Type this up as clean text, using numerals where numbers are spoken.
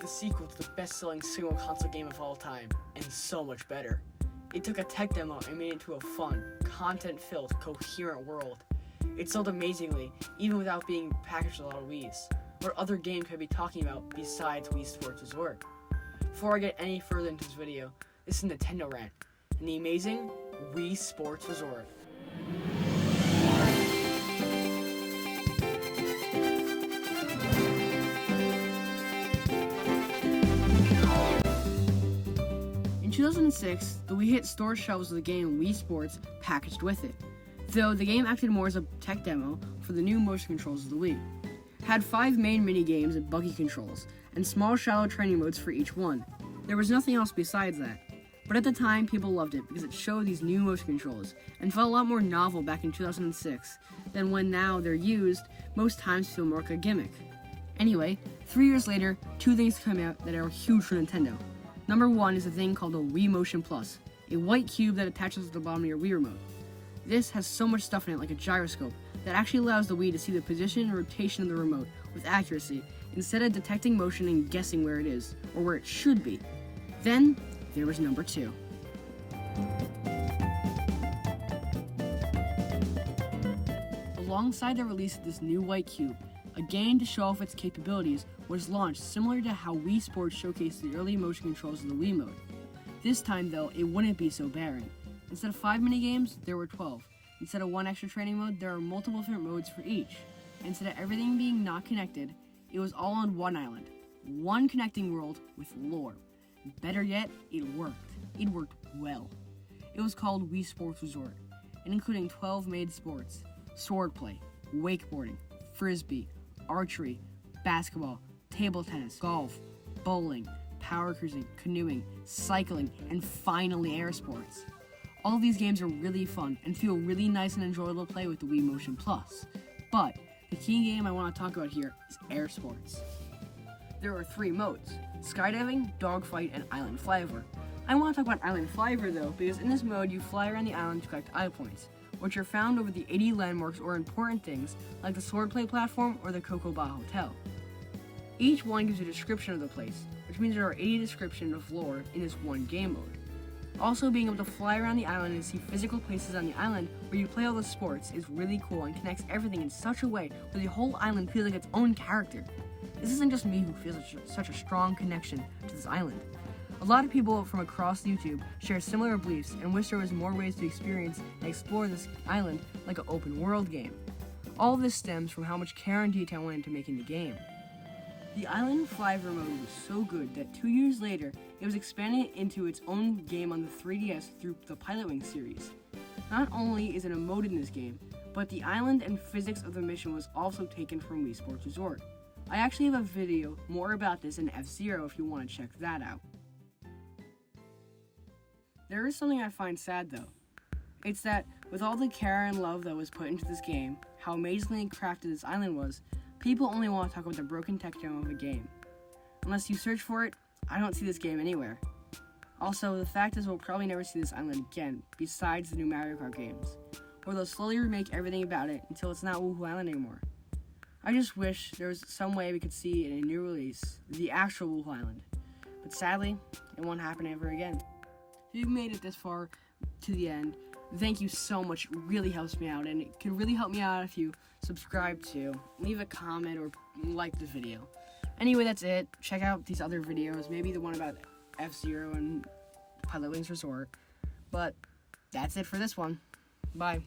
the sequel to the best-selling single console game of all time, and so much better. It took a tech demo and made it into a fun, content-filled, coherent world. It sold amazingly, even without being packaged with a lot of Wii's. What other game could I be talking about besides Wii Sports Resort? Before I get any further into this video, this is NintendoRant, and the amazing Wii Sports Resort. In 2006, the Wii hit store shelves with the game Wii Sports packaged with it, though the game acted more as a tech demo for the new motion controls of the Wii. It had 5 main mini-games and buggy controls, and small shallow training modes for each one. There was nothing else besides that, but at the time people loved it because it showed these new motion controls and felt a lot more novel back in 2006 than when now they're used most times feel more like a gimmick. Anyway, 3 years later, 2 things come out that are huge for Nintendo. Number 1 is a thing called a Wii Motion Plus, a white cube that attaches to the bottom of your Wii remote. This has so much stuff in it like a gyroscope that actually allows the Wii to see the position and rotation of the remote with accuracy instead of detecting motion and guessing where it is, or where it should be. Then, there was number 2. Alongside the release of this new white cube, a game to show off its capabilities was launched similar to how Wii Sports showcased the early motion controls of the Wii mode. This time though, it wouldn't be so barren. Instead of 5 minigames, there were 12. Instead of 1 extra training mode, there are multiple different modes for each. Instead of everything being not connected, it was all on one island. One connecting world with lore. Better yet, it worked. It worked well. It was called Wii Sports Resort, and including 12 made sports: swordplay, wakeboarding, frisbee, archery, basketball, table tennis, golf, bowling, power cruising, canoeing, cycling, and finally air sports. All of these games are really fun and feel really nice and enjoyable to play with the Wii Motion Plus. But the key game I want to talk about here is air sports. There are 3 modes: skydiving, dogfight, and island flyover. I want to talk about island flyover though, because in this mode you fly around the island to collect eye points, which are found over the 80 landmarks or important things like the swordplay platform or the Coco Ba Hotel. Each one gives a description of the place, which means there are 80 descriptions of lore in this one game mode. Also, being able to fly around the island and see physical places on the island where you play all the sports is really cool and connects everything in such a way where the whole island feels like its own character. This isn't just me who feels such a strong connection to this island. A lot of people from across YouTube share similar beliefs and wish there was more ways to experience and explore this island like an open world game. All of this stems from how much care and detail went into making the game. The Island Flyover mode was so good that 2 years later, it was expanded into its own game on the 3DS through the Pilotwings series. Not only is it a mode in this game, but the island and physics of the mission was also taken from Wii Sports Resort. I actually have a video more about this in F-Zero if you want to check that out. There is something I find sad though. It's that with all the care and love that was put into this game, how amazingly crafted this island was, people only want to talk about the broken tech demo of a game. Unless you search for it, I don't see this game anywhere. Also, the fact is we'll probably never see this island again, besides the new Mario Kart games, where they'll slowly remake everything about it until it's not Woohoo Island anymore. I just wish there was some way we could see in a new release the actual Woohoo Island, but sadly, it won't happen ever again. If you've made it this far to the end, thank you so much. It really helps me out, and it could really help me out if you subscribe to, leave a comment, or like the video. Anyway, that's it. Check out these other videos, maybe the one about F-Zero and Pilotwings Resort. But that's it for this one. Bye.